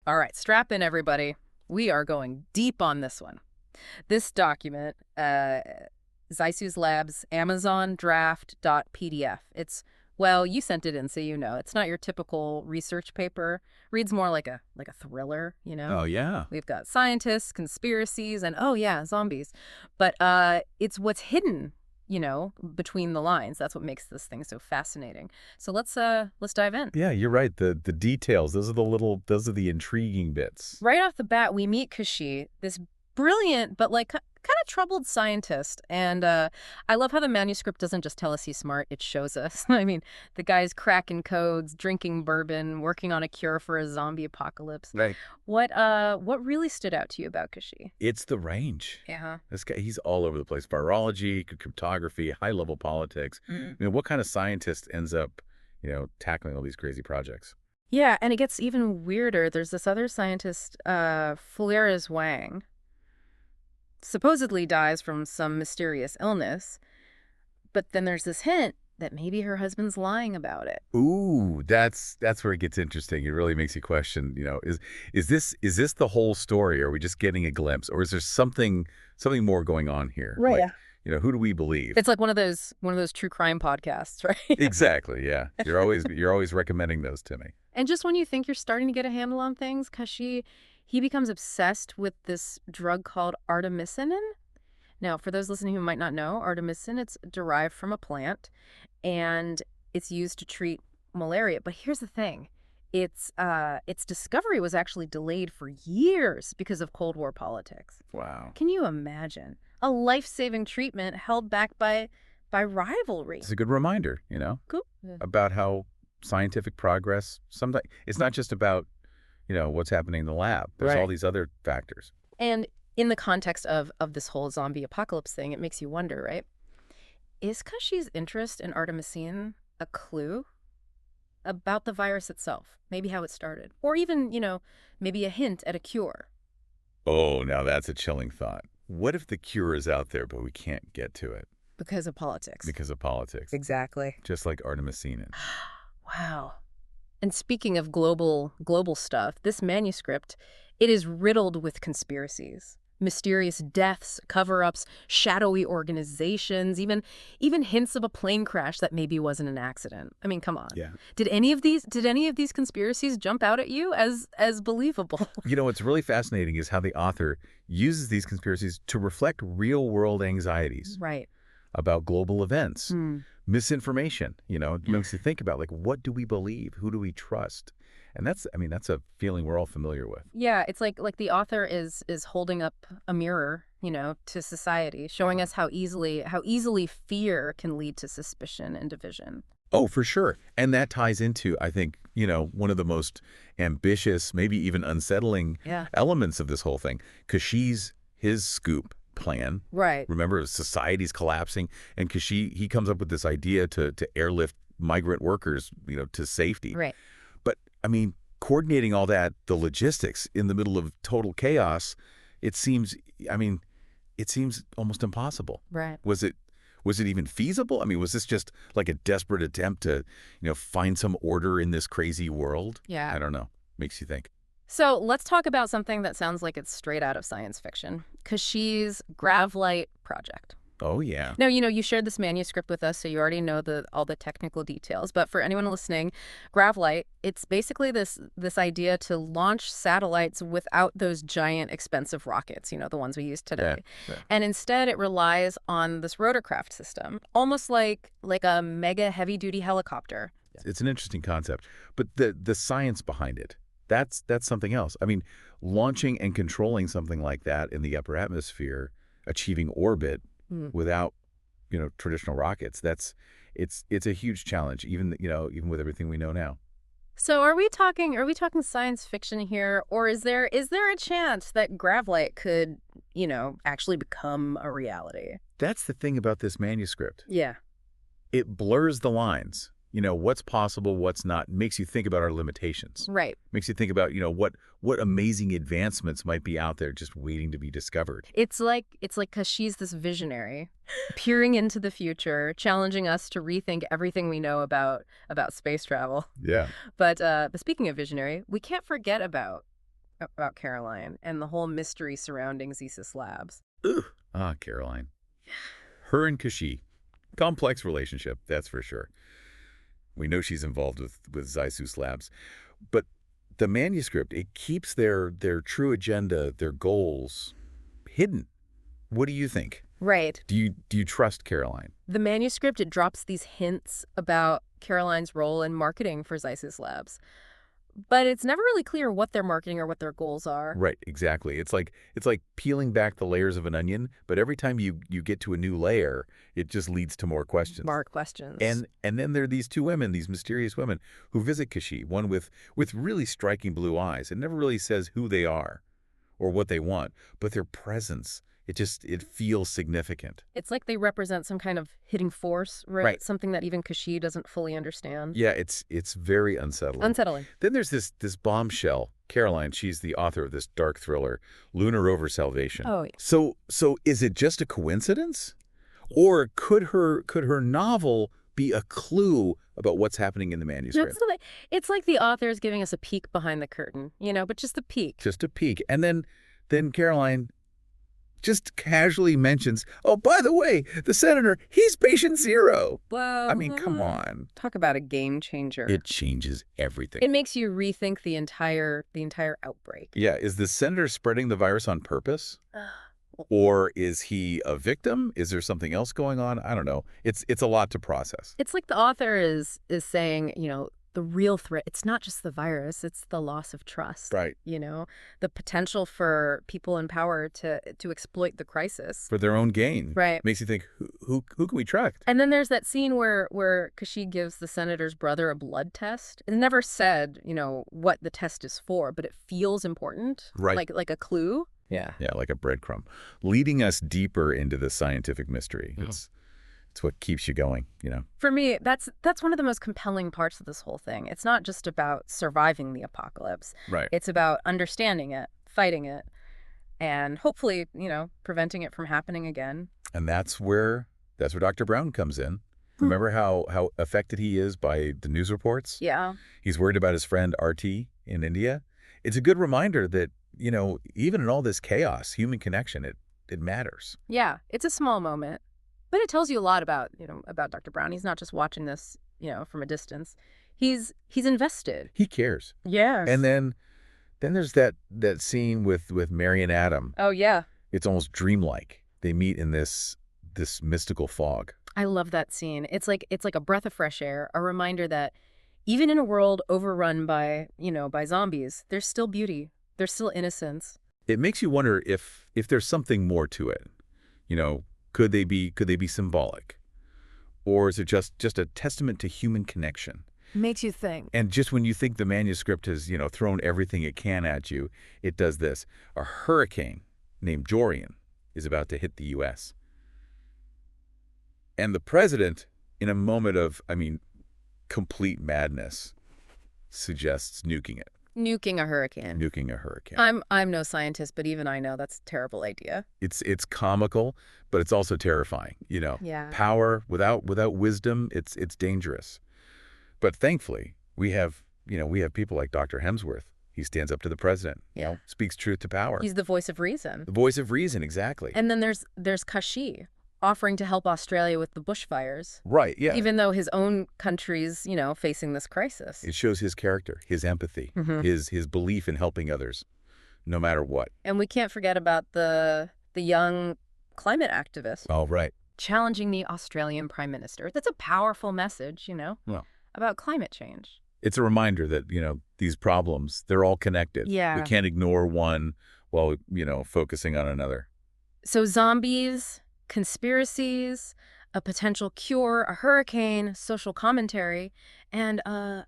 All right, strap in, everybody. We are going deep on this one. This document, Zisuz Labs, Amazon draft.pdf. It's, well, you sent it in, so you know. It's not your typical research paper. Reads more like a thriller, you know? Oh, yeah. We've got scientists, conspiracies, and, oh, yeah, zombies. But it's what's hidden, you know, between the lines. That's what makes this thing so fascinating. So let's dive in. Yeah, you're right. The details, those are the intriguing bits. Right off the bat, we meet Kasheeh, this brilliant but like kind of troubled scientist. And I love how the manuscript doesn't just tell us he's smart, it shows us. I mean, the guy's cracking codes, drinking bourbon, working on a cure for a zombie apocalypse. Right. What really stood out to you about Kasheeh? It's the range. Yeah. This guy, he's all over the place. Virology, cryptography, high-level politics. Mm. I mean, what kind of scientist ends up, tackling all these crazy projects? Yeah, and it gets even weirder. There's this other scientist, Flueres Wang, supposedly dies from some mysterious illness, but then there's this hint that maybe her husband's lying about it. Ooh, that's where it gets interesting. It really makes you question, is this the whole story? Or are we just getting a glimpse, or is there something more going on here? Right. Like, who do we believe? It's like one of those true crime podcasts, right? Exactly, yeah. You're always recommending those to me. And just when you think you're starting to get a handle on things, Kasheeh, he becomes obsessed with this drug called Artemisinin. Now, for those listening who might not know, Artemisinin, it's derived from a plant, and it's used to treat malaria. But here's the thing. Its discovery was actually delayed for years because of Cold War politics. Wow. Can you imagine? A life-saving treatment held back by rivalry. It's a good reminder, Cool. about how scientific progress, sometimes it's not just about, what's happening in the lab. There's all these other factors. And in the context of this whole zombie apocalypse thing, it makes you wonder, right? Is Kasheeh's interest in Artemisinin a clue about the virus itself? Maybe how it started? Or even, maybe a hint at a cure? Oh, now that's a chilling thought. What if the cure is out there, but we can't get to it? Because of politics. Because of politics. Exactly. Just like Artemisinin. Wow. And speaking of global stuff, this manuscript, it is riddled with conspiracies. Mysterious deaths, cover-ups, shadowy organizations, even hints of a plane crash that maybe wasn't an accident. I mean, come on. Yeah. Did any of these conspiracies jump out at you as believable? What's really fascinating is how the author uses these conspiracies to reflect real-world anxieties. Right. About global events, misinformation, it makes you think about, like, what do we believe? Who do we trust? And that's a feeling we're all familiar with. Yeah, it's like the author is holding up a mirror, to society, showing us how easily fear can lead to suspicion and division. Oh, for sure. And that ties into, I think, one of the most ambitious, maybe even unsettling elements of this whole thing. Kasheeh's his scoop plan. Right. Remember, society's collapsing, and Kasheeh, he comes up with this idea to airlift migrant workers, to safety. Right. But coordinating all that, the logistics in the middle of total chaos, it seems almost impossible. Right. Was it even feasible? Was this just like a desperate attempt to, find some order in this crazy world? Yeah. I don't know. Makes you think. So let's talk about something that sounds like it's straight out of science fiction. Kasheeh's Gravlite project. Oh, yeah. Now, you shared this manuscript with us, so you already know all the technical details. But for anyone listening, Gravlite, it's basically this idea to launch satellites without those giant, expensive rockets, the ones we use today. Yeah. And instead, it relies on this rotorcraft system, almost like a mega heavy-duty helicopter. It's an interesting concept. But the science behind it, that's something else. Launching and controlling something like that in the upper atmosphere, achieving orbit without, traditional rockets, it's a huge challenge, even with everything we know now. So are we talking science fiction here, or is there a chance that Gravlite could, actually become a reality? That's the thing about this manuscript. Yeah. It blurs the lines. What's possible, what's not, makes you think about our limitations. Right. Makes you think about, what amazing advancements might be out there just waiting to be discovered. It's like Kasheeh's this visionary, peering into the future, challenging us to rethink everything we know about space travel. Yeah. But speaking of visionary, we can't forget about about Caroline and the whole mystery surrounding Zisuz Labs. Ugh. Ah, Caroline. Her and Kasheeh. Complex relationship, that's for sure. We know she's involved with Zisuz Labs. But the manuscript, it keeps their true agenda, their goals, hidden. What do you think? Right. Do you trust Caroline? The manuscript, it drops these hints about Caroline's role in marketing for Zisuz Labs. But it's never really clear what they're marketing or what their goals are. Right, exactly. It's like peeling back the layers of an onion, but every time you get to a new layer, it just leads to more questions. More questions. And then there are these two women, these mysterious women, who visit Kasheeh, one with really striking blue eyes. It never really says who they are or what they want, but their presence, it feels significant. It's like they represent some kind of hidden force, right? Right. Something that even Kasheeh doesn't fully understand. Yeah, it's very unsettling. Unsettling. Then there's this bombshell. Caroline, she's the author of this dark thriller, Lunar Rover Salvation. Oh, yeah. So is it just a coincidence? Or could her novel be a clue about what's happening in the manuscript? It's like the author is giving us a peek behind the curtain, but just a peek. Just a peek. And then Caroline just casually mentions, oh, by the way, the senator, he's patient zero. Whoa. I mean, come on. Talk about a game changer. It changes everything. It makes you rethink the entire outbreak. Yeah, is the senator spreading the virus on purpose? Or is he a victim? Is there something else going on? I don't know. It's a lot to process. It's like the author is saying, the real threat, it's not just the virus, it's the loss of trust. Right. The potential for people in power to exploit the crisis. For their own gain. Right. Makes you think, who can we trust? And then there's that scene where Kasheeh gives the senator's brother a blood test. It's never said, what the test is for, but it feels important. Right. Like a clue. Yeah. Yeah, like a breadcrumb. Leading us deeper into the scientific mystery. It's what keeps you going, For me, that's one of the most compelling parts of this whole thing. It's not just about surviving the apocalypse. Right. It's about understanding it, fighting it, and hopefully, preventing it from happening again. And that's where Dr. Brown comes in. Remember how affected he is by the news reports? Yeah. He's worried about his friend Artie in India. It's a good reminder that, even in all this chaos, human connection, it matters. Yeah, it's a small moment. But it tells you a lot about Dr. Brown. He's not just watching this, from a distance. He's invested. He cares. Yeah. And then there's that scene with Mary and Adam. Oh, yeah. It's almost dreamlike. They meet in this mystical fog. I love that scene. It's like a breath of fresh air, a reminder that even in a world overrun by zombies, there's still beauty. There's still innocence. It makes you wonder if there's something more to it. Could they be symbolic? Or is it just a testament to human connection? Makes you think. And just when you think the manuscript has, thrown everything it can at you, it does this. A hurricane named Dorian is about to hit the U.S. And the president, in a moment of, complete madness, suggests nuking it. Nuking a hurricane. Nuking a hurricane. I'm no scientist, but even I know that's a terrible idea. It's comical, but it's also terrifying. Yeah. Power without wisdom, it's dangerous. But thankfully, we have people like Dr. Hemsworth. He stands up to the president. Yeah. Speaks truth to power. He's the voice of reason. The voice of reason, exactly. And then there's Kasheeh offering to help Australia with the bushfires. Right, yeah. Even though his own country's, facing this crisis. It shows his character, his empathy, his belief in helping others, no matter what. And we can't forget about the young climate activist. Oh, right. Challenging the Australian Prime Minister. That's a powerful message, Well, about climate change. it's a reminder that, these problems, they're all connected. Yeah. We can't ignore one while, focusing on another. So zombies, conspiracies, a potential cure, a hurricane, social commentary, and a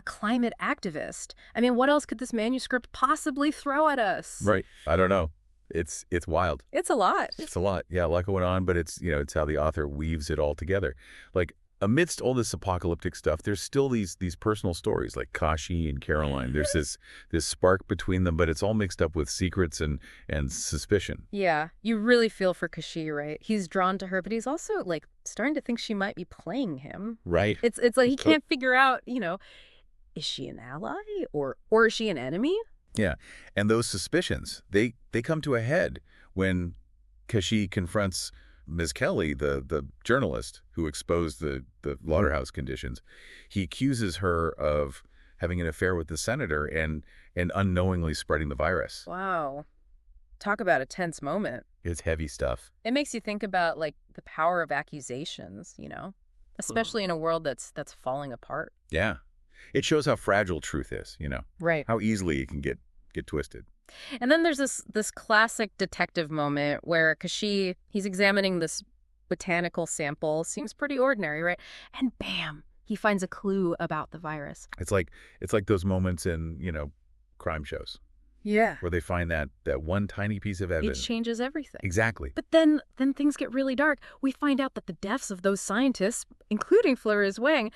climate activist. What else could this manuscript possibly throw at us? Right. I don't know. It's wild. It's a lot. It's a lot. Yeah, a lot going on, but it's how the author weaves it all together. Like, amidst all this apocalyptic stuff, there's still these personal stories like Kasheeh and Caroline. There's this spark between them, but it's all mixed up with secrets and suspicion. Yeah, you really feel for Kasheeh, right? He's drawn to her, but he's also starting to think she might be playing him. Right. It's like he can't figure out, is she an ally or is she an enemy? Yeah. And those suspicions, they come to a head when Kasheeh confronts Ms. Kelly, the journalist who exposed the slaughterhouse conditions. He accuses her of having an affair with the senator and unknowingly spreading the virus. Wow. Talk about a tense moment. It's heavy stuff. It makes you think about, like, the power of accusations, especially in a world that's falling apart. Yeah. It shows how fragile truth is, Right. how easily it can get twisted. And then there's this classic detective moment where Kasheeh, he's examining this botanical sample, seems pretty ordinary, right? And bam, he finds a clue about the virus. It's like those moments in, crime shows Yeah. where they find that one tiny piece of It evidence. changes everything. Exactly. But then things get really dark. We find out that the deaths of those scientists, including Flueres Wang,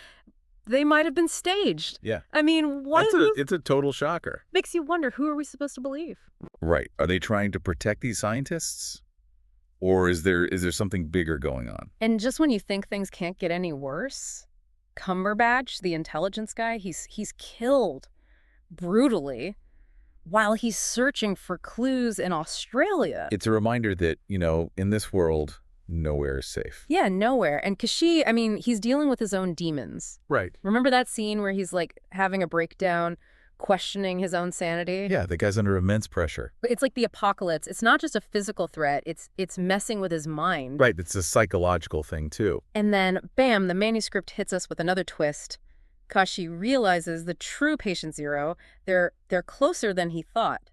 they might have been staged. Yeah. I mean, It's a total shocker. makes you wonder, who are we supposed to believe? Right. Are they trying to protect these scientists? Or is there something bigger going on? And just when you think things can't get any worse, Cumberbatch, the intelligence guy, he's killed brutally while he's searching for clues in Australia. It's a reminder that, in this world, nowhere is safe. Yeah, nowhere. And Kasheeh, I mean, he's dealing with his own demons. Right. Remember that scene where he's like having a breakdown, questioning his own sanity? Yeah, the guy's under immense pressure. But it's like the apocalypse. It's not just a physical threat. It's messing with his mind. Right, it's a psychological thing, too. And then, bam, the manuscript hits us with another twist. Kasheeh realizes the true patient zero, they're closer than he thought.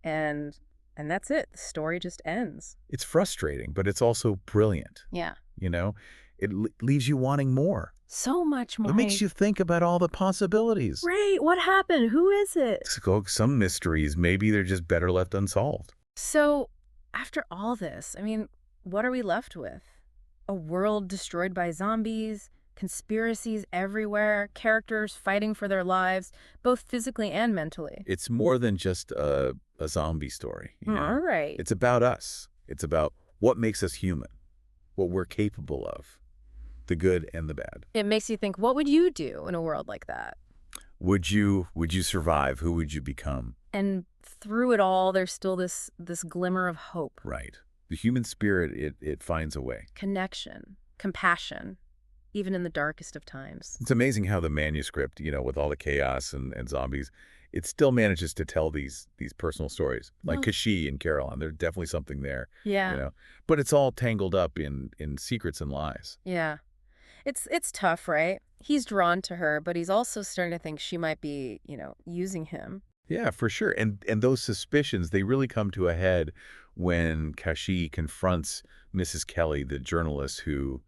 And that's it. The story just ends. It's frustrating, but it's also brilliant. Yeah. It leaves you wanting more. So much more. It makes you think about all the possibilities. Right. What happened? Who is it? Some mysteries, maybe they're just better left unsolved. So, after all this, I mean, what are we left with? A world destroyed by zombies, conspiracies everywhere, characters fighting for their lives, both physically and mentally. It's more than just a zombie story. All right. It's about us. It's about what makes us human, what we're capable of, the good and the bad. It makes you think, what would you do in a world like that? Would you survive? Who would you become? And through it all, there's still this glimmer of hope. Right. The human spirit, it finds a way. Connection, compassion, even in the darkest of times. It's amazing how the manuscript, with all the chaos and zombies, it still manages to tell these personal stories. Like Kasheeh and Caroline, there's definitely something there. Yeah. But it's all tangled up in secrets and lies. Yeah. It's tough, right? He's drawn to her, but he's also starting to think she might be, using him. Yeah, for sure. And those suspicions, they really come to a head when Kasheeh confronts Mrs. Kelly, the journalist who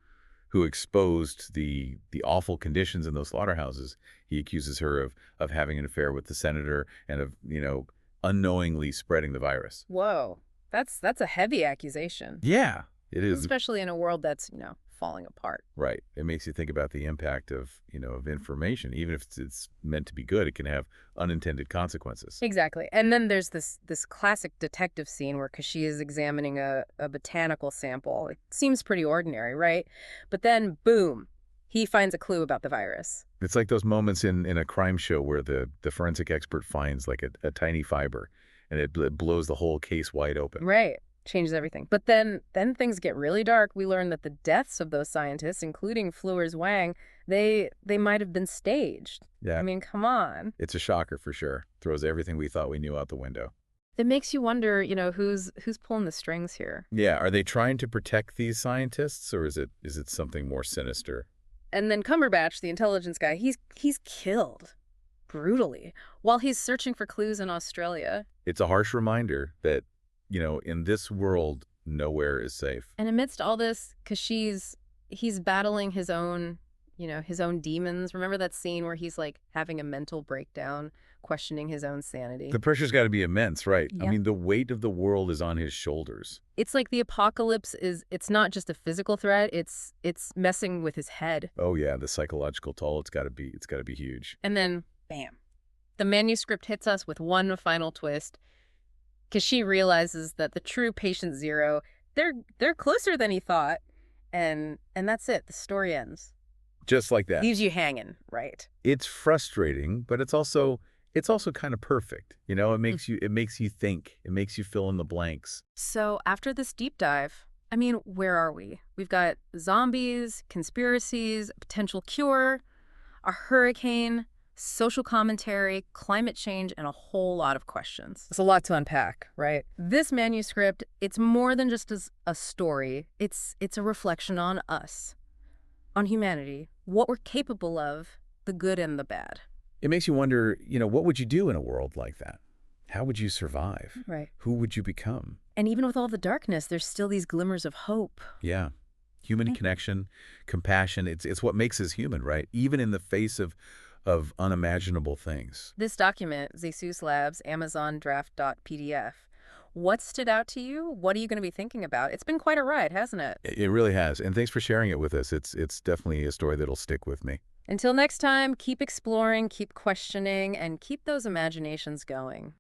exposed the awful conditions in those slaughterhouses. He accuses her of having an affair with the senator and of, unknowingly spreading the virus. Whoa. That's a heavy accusation. Yeah, it is. Especially in a world that's, falling apart. Right. It makes you think about the impact of information. Even if it's meant to be good, it can have unintended consequences. Exactly. And then there's this classic detective scene where Kasheeh is examining a botanical sample. It seems pretty ordinary, right? But then, boom, he finds a clue about the virus. It's like those moments in a crime show where the forensic expert finds like a tiny fiber and it blows the whole case wide open. Right. Changes everything. But then things get really dark. We learn that the deaths of those scientists, including Flueres Wang, they might have been staged. Yeah. I mean, come on. It's a shocker for sure. Throws everything we thought we knew out the window. It makes you wonder, who's pulling the strings here. Yeah. Are they trying to protect these scientists, or is it something more sinister? And then Cumberbatch, the intelligence guy, he's killed brutally while he's searching for clues in Australia. It's a harsh reminder that, in this world, nowhere is safe. And amidst all this, Kasheeh's he's battling his own, his own demons. Remember that scene where he's like having a mental breakdown, questioning his own sanity? The pressure's got to be immense, right? Yeah. I mean, the weight of the world is on his shoulders. It's like the apocalypse it's not just a physical threat, it's messing with his head. Oh yeah, the psychological toll, it's got to be huge. And then, bam, the manuscript hits us with one final twist. Kasheeh realizes that the true patient zero, they're closer than he thought, and that's it. The story ends. Just like that. Leaves you hanging, right? It's frustrating, but it's also it's also kind of perfect. It makes you think. It makes you fill in the blanks. So after this deep dive, I mean, where are we? We've got zombies, conspiracies, a potential cure, a hurricane, social commentary, climate change, and a whole lot of questions. It's a lot to unpack, right? This manuscript, it's more than just a story. It's a reflection on us, on humanity, what we're capable of, the good and the bad. It makes you wonder, what would you do in a world like that? How would you survive? Right. Who would you become? And even with all the darkness, there's still these glimmers of hope. Yeah. Human connection, compassion, it's what makes us human, right? Even in the face of unimaginable things. This document, Zisuz Labs, Amazon draft.pdf, what stood out to you? What are you going to be thinking about? It's been quite a ride, hasn't it? It really has. And thanks for sharing it with us. It's definitely a story that'll stick with me. Until next time, keep exploring, keep questioning, and keep those imaginations going.